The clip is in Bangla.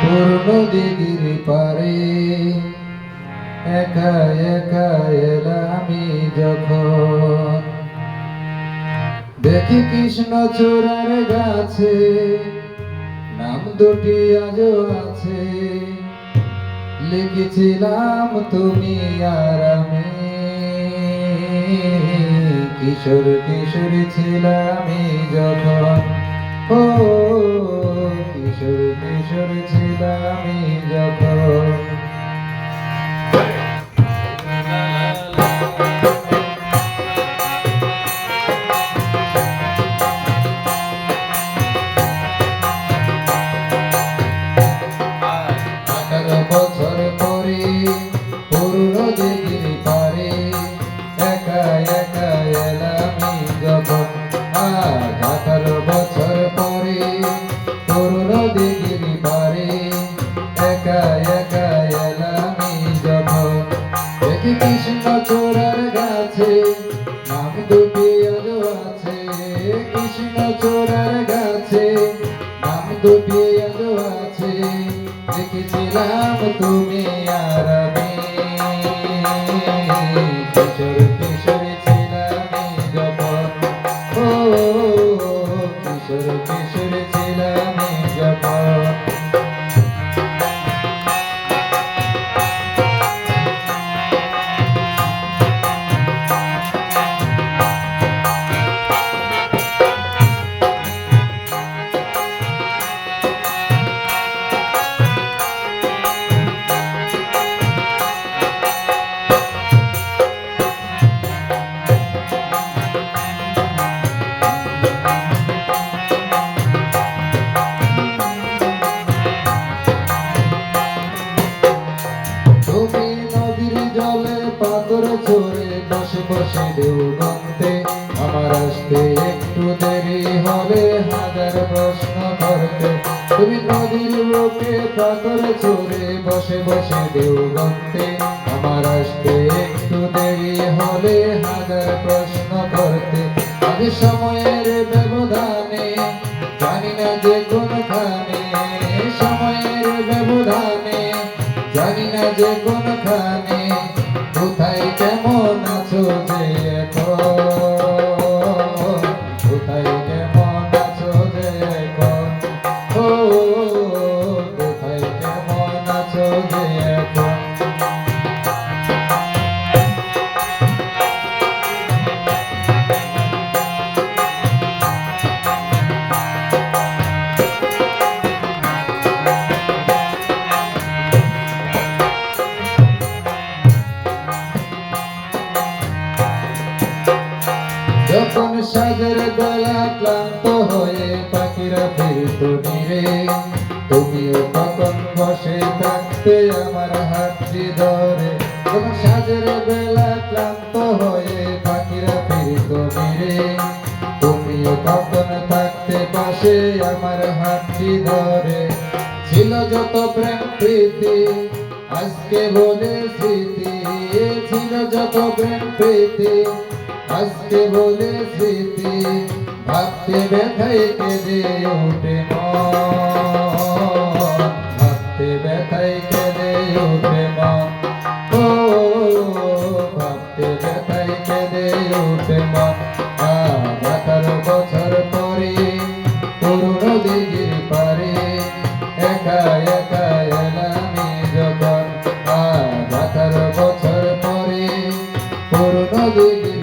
পুরনো দিঘির পারে একা একা এলামি যখন দেখি কৃষ্ণচূড়ার গাছে নাম দুটি আজও আছে, লিখেছিলাম তুমি আর আমি। কিশোর কিশোরী ছিলাম যখন, ও কিশোর কিশোর ছিলাম যখন। বছর পরে পুরনো দিঘির পারে একা একা এলামি যখন। আজ 18 বছর পরে পুরনো দিঘির পারে একা একা এলামি যখন। দেখি কৃষ্ণচূড়ার গাছে নাম দুটি আজও আছে, কৃষ্ণচূড়ার গাছে নাম দুটি আজও আছে, লিখেছিলাম তুমি আর আমি। কিশোর কিশোরী ছিলাম যখন, ও কিশোর কিশোরী ছিলাম যখন। পাথর ছড়ে বসে বসে ঢেউ গুনতে, আমার আসতে একটু দেরি হবে হাজার প্রশ্ন করতে। তুমি নদীর বুকে পাথর ছড়ে বসে বসে ঢেউ গুনতে, আমার আসতে একটু দেরি হবে হাজার প্রশ্ন করতে। আজ সময়ের ব্যবধানে জানি না যে কোনখানে, সময়ের ব্যবধানে জানি না যে কোনখানে, কোথায় কেমন আছো যে এখন, কোথায় কেমন আছো যে এখন, ও কোথায় কেমন আছো যে এখন। যখন সাজের বেলা ক্লান্ত হয়ে পাখিরা ফিরতো নিরে, তুমিও তখন বসে থাকতে আমার হাতটি ধরে। যখন সাজের বেলা ক্লান্ত হয়ে পাখিরা ফিরতো নিরে, তুমিও তখন থাকতে পাশে আমার হাতটি ধরে। ছিল যত প্রেম প্রীতি আজকে বলে স্মৃতি, ছিল যত প্রেম প্রীতি আজকে বলে স্মৃতি, ভাবতে ব্যথায় কেঁদে ওঠে মন, ভাবতে ব্যথায় কেঁদে ওঠে মন, ও ভাবতে ব্যথায় কেঁদে ওঠে মন। আজ 18 বছর পরে পুরনো দিঘির পারে একা একা এলামি যখন। আজ 18 বছর পরে পুরনো দিঘির